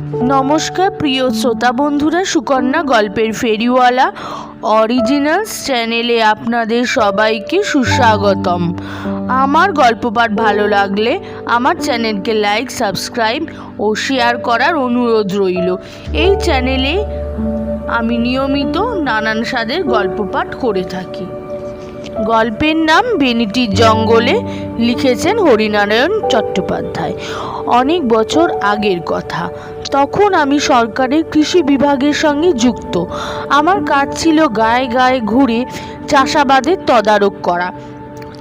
নমস্কার প্রিয় শ্রোতা বন্ধুরা, সুকন্যা গল্পের ফেরিওয়ালা অরিজিনালস চ্যানেলে আপনাদের সবাইকে সুস্বাগতম। আমার গল্প পাঠ ভালো লাগলে আমার চ্যানেলকে লাইক, সাবস্ক্রাইব ও শেয়ার করার অনুরোধ রইল। এই চ্যানেলে আমি নিয়মিত নানান স্বাদের গল্প পাঠ করে থাকি। গল্পের নাম বেনিটির জঙ্গলে, লিখেছেন হরিনারায়ণ চট্টোপাধ্যায়। অনেক বছর আগের কথা। তখন আমি সরকারের কৃষি বিভাগের সঙ্গে যুক্ত। আমার কাজ ছিল গায়ে গায়ে ঘুরে চাষাবাদের তদারক করা,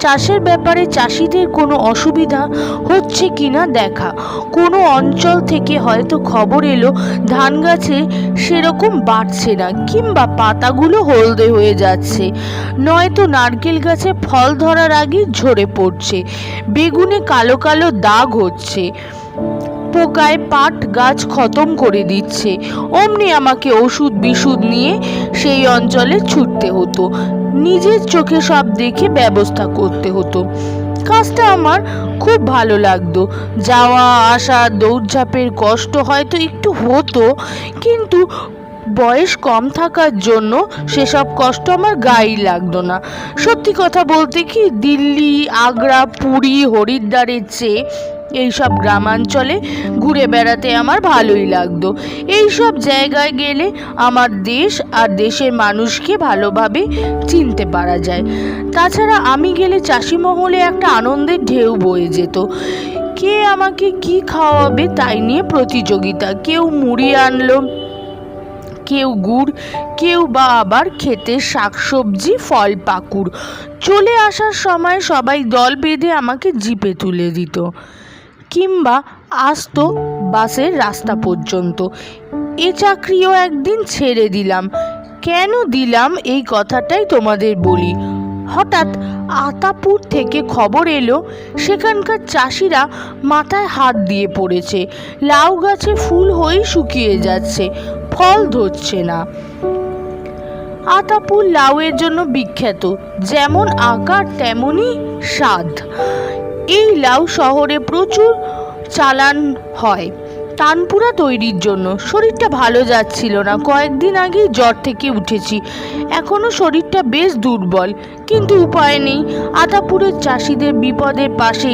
চাষের ব্যাপারে চাষিদের কোনো অসুবিধা হচ্ছে কিনা দেখা। কোনো অঞ্চল থেকে হয়তো খবর এলো ধান গাছে সেরকম বাড়ছে না, কিংবা পাতাগুলো হলদে হয়ে যাচ্ছে, নয়তো নারকেল গাছে ফল ধরার আগে ঝরে পড়ছে, বেগুনে কালো কালো দাগ হচ্ছে, পোকায় পাট গাছ খতম করে দিচ্ছে। অমনি আমাকে ওষুধ বিশুধ নিয়ে সেই অঞ্চলে ছুটতে হতো, নিজের চোখে সব দেখে ব্যবস্থা করতে হতো। কাজটা আমার খুব ভালো লাগতো। যাওয়া আসা দৌড়ঝাঁপের কষ্ট হয়তো একটু হতো, কিন্তু বয়স কম থাকার জন্য সেসব কষ্ট আমার গায়েই লাগতো না। সত্যি কথা বলতে কি, দিল্লি, আগ্রা, পুরী, হরিদ্বারের চেয়ে এইসব গ্রামাঞ্চলে ঘুরে বেড়াতে আমার ভালোই লাগতো। এইসব জায়গায় গেলে আমার দেশ আর দেশের মানুষকে ভালোভাবে চিনতে পারা যায়। তাছাড়া আমি গেলে চাষি মহলে একটা আনন্দের ঢেউ বয়ে যেত। কে আমাকে কি খাওয়াবে তাই নিয়ে প্রতিযোগিতা। কেউ মুড়ি আনলো, কেউ গুড়, কেউ বা আবার ক্ষেতের শাকসবজি, ফল পাকুড়। চলে আসার সময় সবাই দল বেঁধে আমাকে জিপে তুলে দিত, কিংবা আসতো বাসের রাস্তা পর্যন্ত। এ চাকরিও একদিন ছেড়ে দিলাম। কেন দিলাম এই কথাটাই তোমাদের বলি। হঠাৎ আতাপুর থেকে খবর এলো সেখানকার চাষিরা মাথায় হাত দিয়ে পড়েছে। লাউ গাছে ফুল হয়ে শুকিয়ে যাচ্ছে, ফল ধরছে না। আতাপুর লাউয়ের জন্য বিখ্যাত, যেমন আকার তেমনই স্বাদ। এই লাউ শহরে প্রচুর চালান হয় তানপুরা তৈরির জন্য। শরীরটা ভালো যাচ্ছিল না, কয়েকদিন আগেই জ্বর থেকে উঠেছি, এখনো শরীরটা বেশ দুর্বল, কিন্তু উপায় নেই। আতাপুরের চাষিদের বিপদের পাশে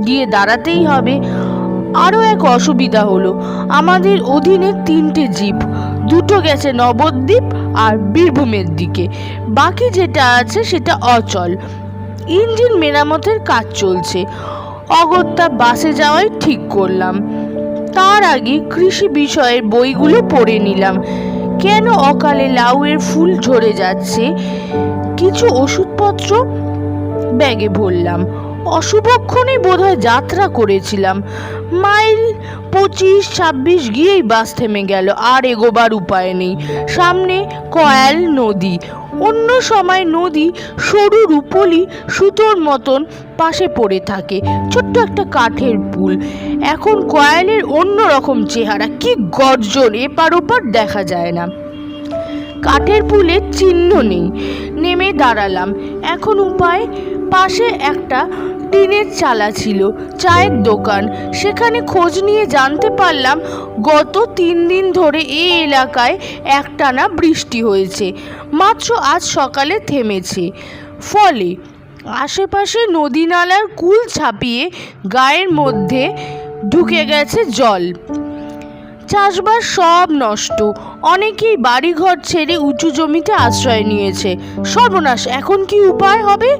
গিয়ে দাঁড়াতেই হবে। আরও এক অসুবিধা হলো, আমাদের অধীনে 3টে জিপ, 2টো গেছে নবদ্বীপ আর বীরভূমের দিকে, বাকি যেটা আছে সেটা অচল। ইঞ্জিন মেরামতের কাজ চলছে। অগত্যা বাসে যাওয়াই ঠিক করলাম। তার আগে কৃষি বিষয়ের বইগুলো পড়ে নিলাম। কেন অকালে লাউয়ের ফুল ঝরে যাচ্ছে, কিছু ওষুধপত্র ব্যাগে ভরলাম। অশুভক্ষণে বোধহয় যাত্রা করেছিলাম। মাইল 25-26 গিয়েই বাস থেমে গেল। আর এগোবার উপায় নেই। সামনে কয়াল নদী। অন্য সময় নদী সরু রুপোলি সুতোর মতন পাশে পড়ে থাকে, ছোট্ট একটা কাঠের পুল। এখন কয়ালের অন্য রকম চেহারা, কি গর্জন, এপার ওপার দেখা যায় না। কাঠের পুলের চিহ্ন নেই। নেমে দাঁড়ালাম। এখন উপায়, পাশে একটা টিনের চালা ছিল, চায়ের দোকান। সেখানে খোঁজ নিয়ে জানতে পারলাম গত 3 দিন ধরে এই এলাকায় একটানা বৃষ্টি হয়েছে, মাত্র আজ সকালে থেমেছে। ফলে আশেপাশে নদী নালার কুল ছাপিয়ে গায়ের মধ্যে ঢুকে গেছে জল। চাষবাস সব নষ্ট। অনেকেই বাড়িঘর ছেড়ে উঁচু জমিতে আশ্রয় নিয়েছে। সর্বনাশ, এখন কি উপায় হবে?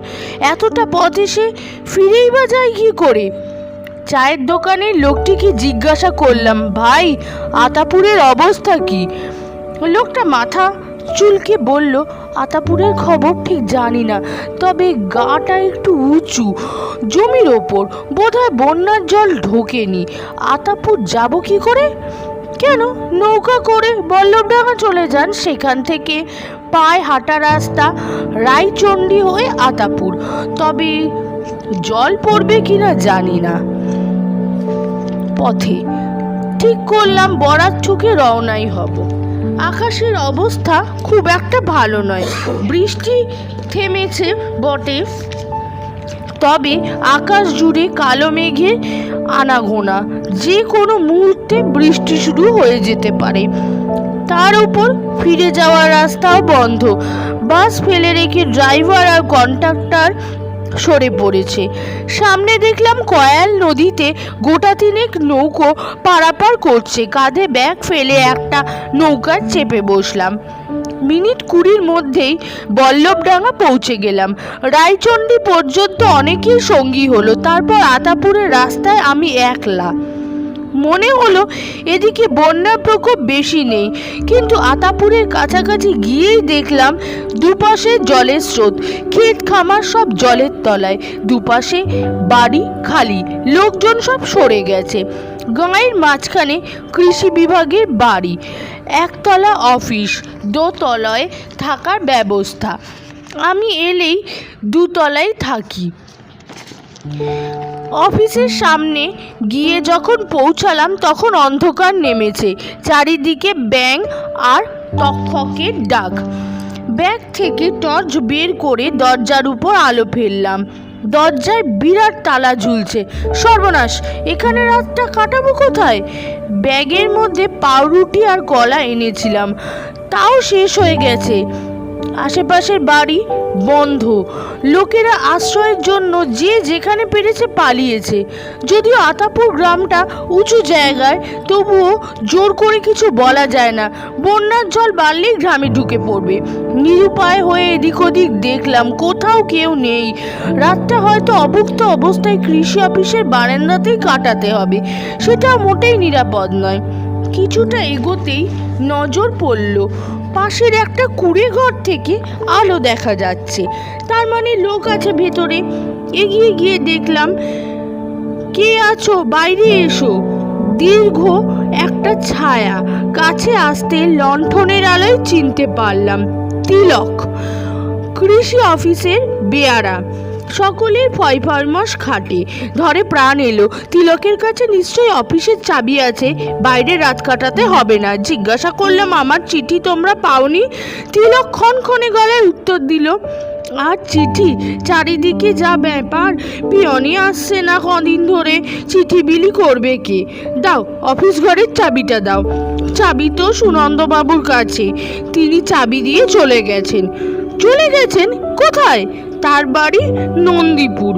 এতটা পথ এসে ফিরেই বা যায় কি করে? চায়ের দোকানের লোকটিকে জিজ্ঞাসা করলাম, ভাই, আতাপুরের অবস্থা কি? লোকটা মাথা চুলকে বলল, আতাপুরের খবর ঠিক জানি না, তবে গাটা একটু উঁচু, জমির ওপর, বোধহয় বন্যার জল ঢোকেনি। আতাপুর যাব কি করে? কেন, নৌকা করে বল্লভডাঙ্গা চলে যান, সেখান থেকে পায়ে হাঁটা রাস্তা, রায়চণ্ডী হয়ে আতাপুর। তবে জল পড়বে কিনা জানি না। পথে ঠিক করলাম বরাত ঠুকে রওনাই হব। আকাশের অবস্থা খুব একটা ভালো নয়। বৃষ্টি থেমেছে বটে, তবে আকাশ জুড়ে কালো মেঘের আনাগোনা, যে কোনো মুহূর্তে বৃষ্টি শুরু হয়ে যেতে পারে। তার উপর ফিরে যাওয়ার রাস্তাও বন্ধ। বাস ফেলে রেখে ড্রাইভার আর কন্ডাক্টর সরে পড়েছে। সামনে দেখলাম কয়াল নদীতে গোটা তিনেক নৌকো পারাপার করছে। কাঁধে ব্যাগ ফেলে একটা নৌকার চেপে বসলাম। মিনিট 20 মধ্যেই বল্লভডাঙ্গা পৌঁছে গেলাম। রায়চণ্ডী পর্যন্ত অনেকেই সঙ্গী হলো। তারপর আতাপুরের রাস্তায় আমি একলা। মনে হলো এদিকে বন্যার প্রকোপ বেশি নেই, কিন্তু আতাপুরের কাছাকাছি গিয়েই দেখলাম দুপাশে জলের স্রোত। ক্ষেত খামার সব জলের তলায়, দুপাশে বাড়ি খালি, লোকজন সব সরে গেছে। গাঁয়ের মাঝখানে কৃষি বিভাগের বাড়ি, একতলা অফিস, দোতলায় থাকার ব্যবস্থা। আমি এলেই দুতলায় থাকি। অফিসের সামনে গিয়ে যখন পৌঁছালাম তখন অন্ধকার নেমেছে। চারিদিকে ব্যাঙ আর তক্ষকের ডাক। ব্যাগ থেকে টর্চ বের করে দরজার উপর আলো ফেললাম। দরজায় বিরাট তালা ঝুলছে। সর্বনাশ, এখানে রাতটা কাটাবো কোথায়? ব্যাগের মধ্যে পাউরুটি আর কলা এনেছিলাম, তাও শেষ হয়ে গেছে। আশেপাশের বাড়ি বন্ধ। লোকেরা আশ্রয়ের জন্য যে যেখানে পেরেছে পালিয়েছে। যদিও আতাপুর গ্রামটা উঁচু জায়গায়, তবুও জোর করে কিছু বলা যায় না। বন্যার জল বাড়লেই গ্রামে ঢুকে পড়বে। নিরুপায় হয়ে এদিক ওদিক দেখলাম, কোথাও কেউ নেই। রাতটা হয়তো অভুক্ত অবস্থায় কৃষি অফিসের বারান্দাতেই কাটাতে হবে। সেটা মোটেই নিরাপদ নয়। কিছুটা এগোতেই নজর পড়ল পাশের একটা কুঁড়ে ঘর থেকে আলো দেখা যাচ্ছে। তার মানে লোক আছে ভেতরে। এগিয়ে গিয়ে দেখলাম, কে আছো, বাইরে এসো। দীর্ঘ একটা ছায়া। কাছে আসতে লণ্ঠনের আলোয় চিনতে পারলাম তিলক, কৃষি অফিসের বেয়ারা। সকলের ফয়ফরমাস খাটে। ধরে প্রাণ এলো। তিলকের কাছে নিশ্চয়ই অফিসের চাবি আছে, বাইরে রাত কাটাতে হবে না। জিজ্ঞাসা করলাম, আমার চিঠি তোমরা পাওনি? তিলক ক্ষণক্ষণে গলায় উত্তর দিল, আর চিঠি? চারিদিকে যা ব্যাপার, পিয়নই আসছে না কদিন ধরে। চিঠি বিলি করবে কে? দাও, অফিস ঘরের চাবিটা দাও। চাবি তো সুনন্দবাবুর কাছে, তিনি চাবি দিয়ে চলে গেছেন। চলে গেছেন কোথায়? তার বাড়ি নন্দীপুর।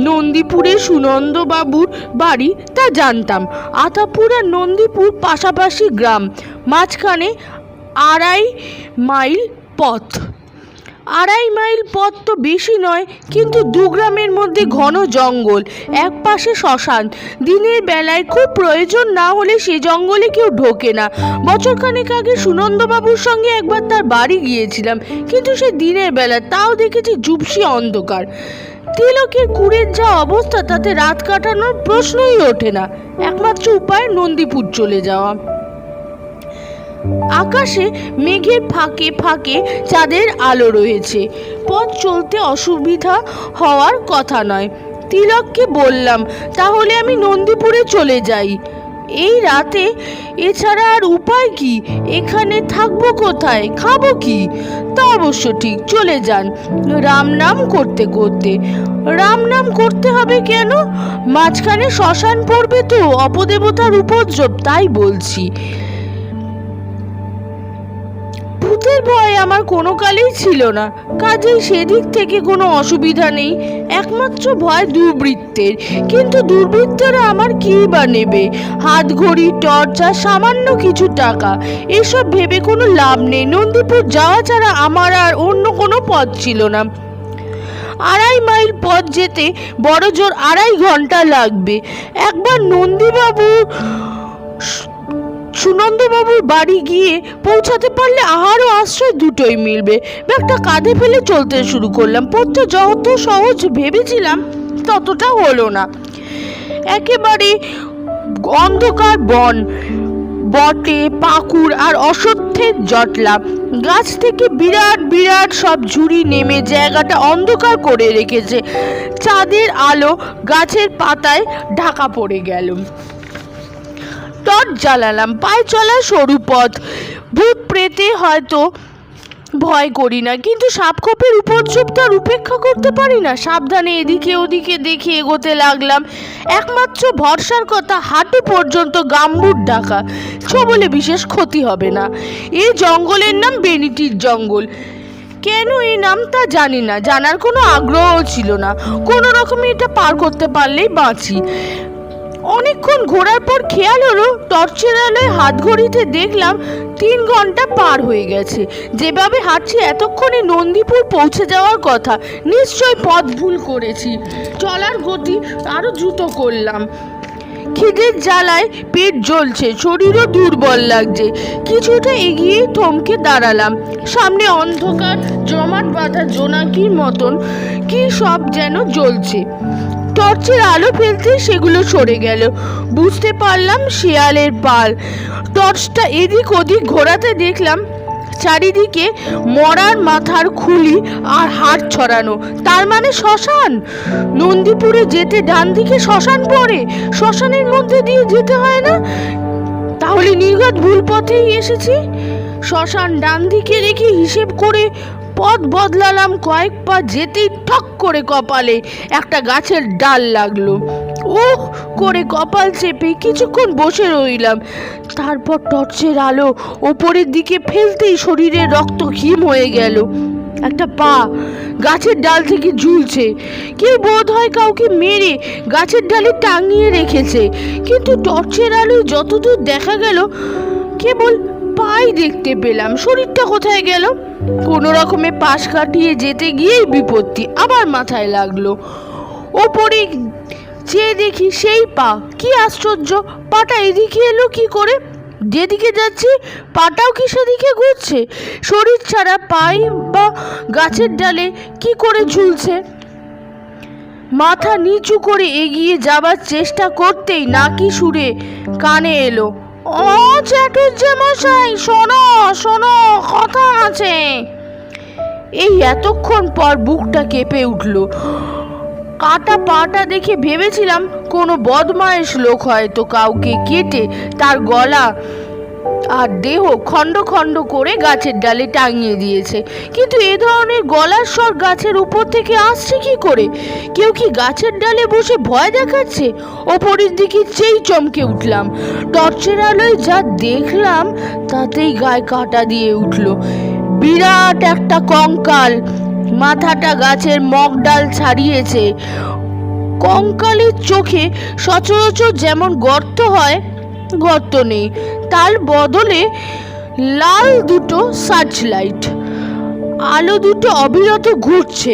নন্দীপুরে সুনন্দবাবুর বাড়ি তা জানতাম। আতাপুর আর নন্দীপুর পাশাপাশি গ্রাম, মাঝখানে 2.5 মাইল পথ। 2.5 মাইল পথ তো বেশি নয়, কিন্তু দু গ্রামের মধ্যে ঘন জঙ্গল, এক পাশে শ্মশান। দিনের বেলায় খুব প্রয়োজন না হলে সে জঙ্গলে কেউ ঢোকে না। বছরখানেক আগে সুনন্দবাবুর সঙ্গে একবার তার বাড়ি গিয়েছিলাম, কিন্তু সে দিনের বেলা, তাও দেখেছি জুপসি অন্ধকার। তিলকের কুড়ের যা অবস্থা, তাতে রাত কাটানোর প্রশ্নই ওঠে না। একমাত্র উপায় নন্দীপুর চলে যাওয়া। আকাশে মেঘের ফাঁকে ফাঁকে চাঁদের আলো রয়েছে। পথ চলতে অসুবিধা হওয়ার কথা নয়। তিলককে বললাম, তাহলে আমি নন্দীপুরে চলে যাই এই রাতে। এছাড়া আর উপায় কি? এখানে থাকবো কোথায়, খাবো কি? তা অবশ্য ঠিক, চলে যান। রাম নাম করতে করতে। রাম নাম করতে হবে কেন? মাঝখানে শ্মশান পড়বে তো, অপদেবতার উপদ্রব, তাই বলছি। ভূতের ভয় আমার কোনো কালেই ছিল না, কাজেই সেদিক থেকে কোনো অসুবিধা নেই। একমাত্র ভয় দুর্বৃত্তের। কিন্তু দুর্বৃত্তরা আমার কী বা নেবে? হাত ঘড়ি, টর্চ আর সামান্য কিছু টাকা, এসব ভেবে কোনো লাভ নেই। নন্দীপুর যাওয়া ছাড়া আমার আর অন্য কোনো পথ ছিল না। 2.5 মাইল পথ যেতে বড় জোর 2.5 ঘন্টা লাগবে। একবার সুনন্দবাবুর বাড়ি গিয়ে পৌঁছাতে পারলে আহার ও আশ্রয় দুটোই মিলবে। ব্যাগটা কাঁধে ফেলে চলতে শুরু করলাম। পথটা যত সহজ ভেবেছিলাম ততটা হলো না। একেবারে অন্ধকার বন, বটে, পাকুড় আর অশ্বত্থের জটলা। গাছ থেকে বিরাট বিরাট সব ঝুড়ি নেমে জায়গাটা অন্ধকার করে রেখেছে। চাঁদের আলো গাছের পাতায় ঢাকা পড়ে গেল। টর্চ জ্বালালাম। পায়ে চলা সরু পথ, ভূত প্রেতে হয়তো ভয় করি না, কিন্তু সাপখোপের উপদ্রব তো আর উপেক্ষা করতে পারি না। সাবধানে এদিকে ওদিকে দেখে এগোতে লাগলাম। একমাত্র ভরসার কথা হাঁটু পর্যন্ত গাম্বুট ঢাকা, ছোবলে বিশেষ ক্ষতি হবে না। এই জঙ্গলের নাম বেনিটির জঙ্গল। কেন এই নামটা জানি না, জানার কোনো আগ্রহ ছিল না। কোনো রকমে এটা পার করতে পারলেই বাঁচি। অনেকক্ষণ ঘোরার পর খেয়াল হলো টর্চের আলোয় হাত ঘড়িতে দেখলাম 3 ঘন্টা পার হয়ে গেছে। যেভাবে হাঁটছি এতক্ষণে নন্দীপুর পৌঁছে যাওয়ার কথা। নিশ্চয় পথ ভুল করেছি। চলার গতি আরো দ্রুত করলাম। খিদের জ্বালায় পেট জ্বলছে, শরীরও দুর্বল লাগছে। কিছুটা এগিয়ে থমকে দাঁড়ালাম। সামনে অন্ধকার জমাট বাঁধা জোনাকির মতন কি সব যেন জ্বলছে। টর্চের আলো ফেলতে সেগুলো সরে গেল। বুঝতে পারলাম শিয়ালের পাল। টর্চটা এদিক ওদিক ঘোরাতে দেখলাম চারিদিকে মরার মাথার খুলি আর হাড় ছড়ানো। তার মানে শ্মশান। নন্দীপুরে যেতে ডান দিকে শ্মশান পড়ে, শ্মশানের মধ্যে দিয়ে যেতে হয় না? তাহলে নির্ঘাত ভুল পথেই এসেছি। শ্মশান ডান দিকে রেখে হিসেব করে পথ বদলালাম। কয়েক পা যেতেই ঠক করে কপালে একটা গাছের ডাল লাগলো। উহ করে কপাল চেপে কিছুক্ষণ বসে রইলাম। তারপর টর্চের আলো ওপরের দিকে ফেলতেই শরীরের রক্ত হিম হয়ে গেল। একটা পা গাছের ডাল থেকে ঝুলছে। কেউ বোধ হয় কাউকে মেরে গাছের ডালে টাঙিয়ে রেখেছে। কিন্তু টর্চের আলোয় যতদূর দেখা গেল কেবল পাই দেখতে পেলাম। শরীরটা কোথায় গেল? কোনো রকমে পাশ কাটিয়ে যেতে গিয়েই বিপত্তি আবার মাথায় লাগলো। ওপরে চেয়ে দেখি সেই পা। কি আশ্চর্য, পাটা এদিকে এলো কি করে? যেদিকে যাচ্ছি পাটাও কি সেদিকে ঘুরছে? শরীর ছাড়া পাই বা গাছের ডালে কি করে ঝুলছে? মাথা নিচু করে এগিয়ে যাবার চেষ্টা করতেই নাকি সুরে কানে এলো, ও চ্যাটুর্যমশাই, শোনো শোনো, কথা আছে। এই এতক্ষণ পর বুকটা কেঁপে উঠল। কাটা পাটা দেখে ভেবেছিলাম কোনো বদমাইশ লোক হয়তো কাউকে কেটে তার গলা আর দেহ খণ্ড খণ্ড করে গাছের ডালে টাঙিয়ে দিয়েছে। কিন্তু এ ধরনের গলার স্বর গাছের উপর থেকে আসছে কি করে? কেউ কি গাছের ডালে বসে ভয় দেখাচ্ছে? ওপরের দিকে চেয়ে চমকে উঠলাম। টর্চের আলোয় যা দেখলাম তাতেই গায়ে কাঁটা দিয়ে উঠল। বিরাট একটা কঙ্কাল, মাথাটা গাছের মগডাল ছাড়িয়েছে। কঙ্কালের চোখে সচরাচর যেমন গর্ত হয়, গর্ত নেই, তার বদলে লাল দুটো সার্চলাইট। আলো দুটো অবিরত ঘুরছে।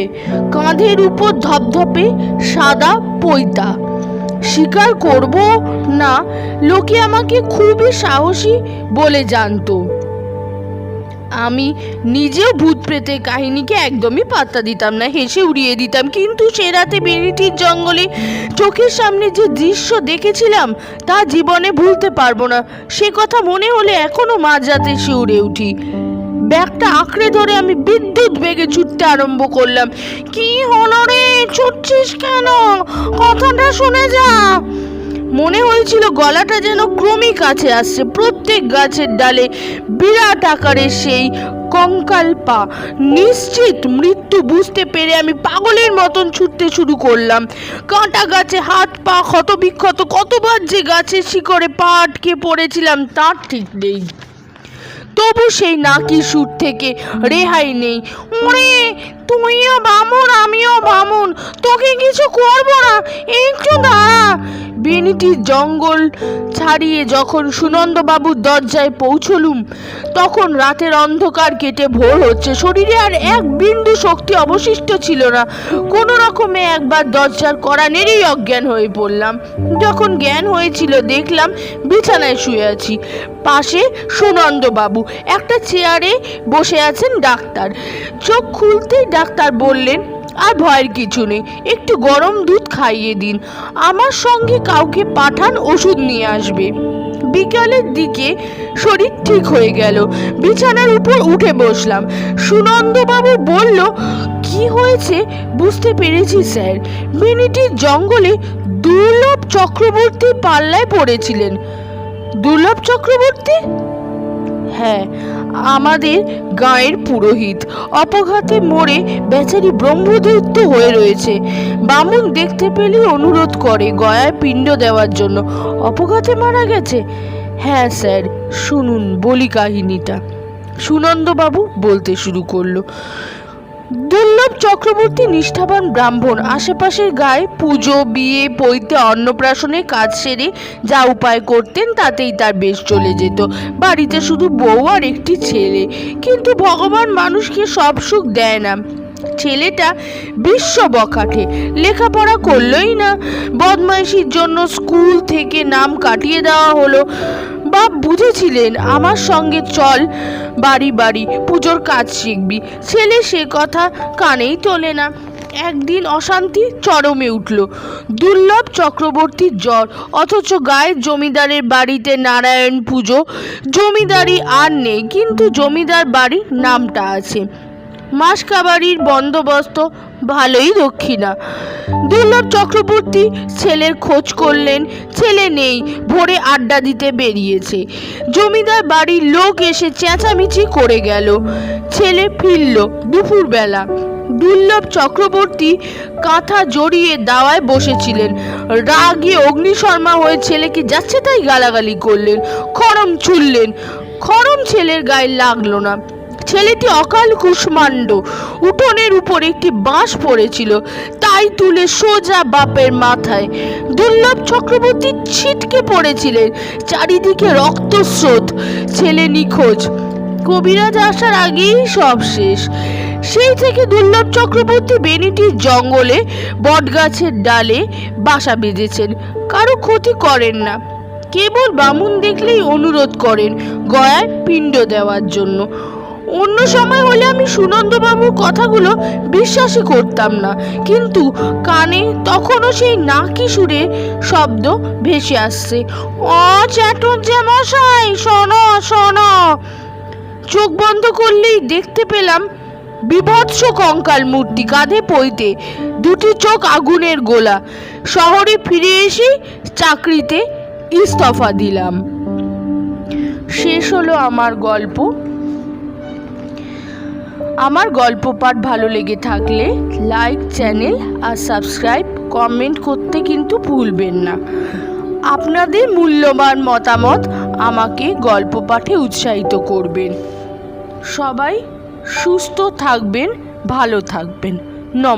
কাঁধের উপর ধপধপে সাদা পৈতা। স্বীকার করব না, লোকে আমাকে খুবই সাহসী বলে জানতো। আমি নিজেও ভূত প্রেতের কাহিনীকে একদমই পাত্তা দিতাম না, হেসে উড়িয়ে দিতাম। কিন্তু সে রাতে বেনিটির জঙ্গলে চোখের সামনে যে দৃশ্য দেখেছিলাম তা জীবনে ভুলতে পারবো না। সে কথা মনে হলে এখনো মাঝরাতে শিউরে উঠি। ব্যাগটা আঁকড়ে ধরে আমি বিদ্যুৎ বেগে ছুটতে আরম্ভ করলাম। কি হলো রে, ছুটছিস কেন? কথাটা শুনে যা। মনে হয়েছিল গলাটা যেন ক্রমেই কাছে আসছে। প্রত্যেক গাছের ডালে বিরাট আকারের সেই কঙ্কাল পা। নিশ্চিত মৃত্যু বুঝতে পেরে আমি পাগলের মতন ছুটতে শুরু করলাম। কাঁটা গাছে হাত পা ক্ষতবিক্ষত। কতবার যে গাছের শিকড়ে পা আটকে পড়েছিলাম তার ঠিক নেই। তবু সেই নাকি সুর থেকে রেহাই নেই। ওরে, তুইও বামুন আমিও বামুন, তোকে কিছু করবো না, একটু দাঁড়া। বেনিটির জঙ্গল ছাড়িয়ে যখন সুনন্দবাবুর দরজায় পৌঁছলুম তখন রাতের অন্ধকার কেটে ভোর হচ্ছে। শরীরে আর এক বিন্দু শক্তি অবশিষ্ট ছিল না। কোনো রকমে একবার দরজার কড়া নেড়েই অজ্ঞান হয়ে পড়লাম। যখন জ্ঞান হয়েছিল দেখলাম বিছানায় শুয়ে আছি। পাশে সুনন্দবাবু একটা চেয়ারে বসে আছেন। ডাক্তার। চোখ খুলতেই ডাক্তার বললেন, আর ভয়ের কিছু নেই, একটু গরম দুধ খাইয়ে দিন, আমার সঙ্গে কাউকে পাঠান ওষুধ নিয়ে আসবে। বিকালের দিকে শরীর ঠিক হয়ে গেল। বিছানার উপর উঠে বসলাম। সুনন্দবাবু বলল, কি হয়েছে বুঝতে পেরেছি স্যার। বেনিটির জঙ্গলে দুর্লভ চক্রবর্তী পাল্লায় পড়েছিলেন। দুর্লভ চক্রবর্তী? হ্যাঁ, আমাদের গাঁয়ের পুরোহিত অপঘাতে মরে বেচারি ব্রহ্মদৈত্য হয়ে রয়েছে। বামুন দেখতে পেলেই অনুরোধ করে গয়ায় পিণ্ড দেওয়ার জন্য। অপঘাতে মারা গেছে? হ্যাঁ স্যার, শুনুন বলি কাহিনীটা। সুনন্দবাবু বলতে শুরু করলো। দুর্লভ চক্রবর্তী নিষ্ঠাবান ব্রাহ্মণ। আশেপাশের গায়ে পুজো, বিয়ে, পৈতে, অন্নপ্রাশনের কাজ সেরে যা উপায় করতেন তাতেই তার বেশ চলে যেত। বাড়িতে শুধু বউ আর একটি ছেলে। কিন্তু ভগবান মানুষকে সব সুখ দেয় না। ছেলেটা বিশ্ব বখাটে, লেখাপড়া করলই না। বদমাইশির জন্য স্কুল থেকে নাম কাটিয়ে দেওয়া হলো। বাপ বুঝেছিলেন আমার সঙ্গে চল, বাড়ি বাড়ি পুজোর কাজ শিখবি। ছেলে সে কথা কানেই তোলে না। একদিন অশান্তি চরমে উঠল। দুর্লভ চক্রবর্তীর জ্বর, অথচ গায়ের জমিদারের বাড়িতে নারায়ণ পুজো। জমিদারি আর নেই, কিন্তু জমিদার বাড়ির নামটা আছে। মাসকাবারির বন্দোবস্ত, ভালোই দক্ষিণা। দুর্লভ চক্রবর্তী ছেলের খোঁজ করলেন। ছেলে নেই, ভোরে আড্ডা দিতে বেরিয়েছে। জমিদার বাড়ির লোক এসে চেঁচামেচি করে গেল। ছেলে ফিরল দুপুরবেলা। দুর্লভ চক্রবর্তী কাঁথা জড়িয়ে দাওয়ায় বসেছিলেন। রাগে অগ্নিশর্মা হয়ে ছেলেকে যাচ্ছে তাই গালাগালি করলেন, খড়ম ছুড়লেন। খড়ম ছেলের গায়ে লাগলো না। ছেলেটি অকাল কুষ্মাণ্ড। উঠোনের উপর একটি বাঁশ পড়েছিল, তাই তুলে সোজা বাপের মাথায়। দুর্লভ চক্রবর্তী ছিটকে পড়েছিলেন। চারিদিকে রক্তস্রোত। ছেলে নিখোঁজ। কবিরাজ আসার আগেই সব শেষ। সেই থেকে দুর্লভ চক্রবর্তী বেনিটির জঙ্গলে বটগাছের ডালে বাসা বেঁধেছেন। কারো ক্ষতি করেন না, কেবল বামুন দেখলেই অনুরোধ করেন গয়ায় পিণ্ড দেওয়ার জন্য। অন্য সময় হলে আমি সুনন্দবাবুর কথাগুলো বিশ্বাসই করতাম না, কিন্তু কানে তখনও সেই নাকি সুরে শব্দ ভেসে আসছে। ও চ্যাটুর্যে মশাই, শোনো শোনো। চোখ বন্ধ করলেই দেখতে পেলাম বিভৎস কঙ্কাল মূর্তি, কাঁধে পইতে, দুটি চোখ আগুনের গোলা। শহরে ফিরে এসে চাকরিতে ইস্তফা দিলাম। শেষ হলো আমার গল্প। আমার গল্প পাঠ ভালো লেগে থাকলে লাইক, চ্যানেল আর সাবস্ক্রাইব, কমেন্ট করতে কিন্তু ভুলবেন না। আপনাদের মূল্যবান মতামত আমাকে গল্প পাঠে উৎসাহিত করবেন। সবাই সুস্থ থাকবেন, ভালো থাকবেন। নমস্কার।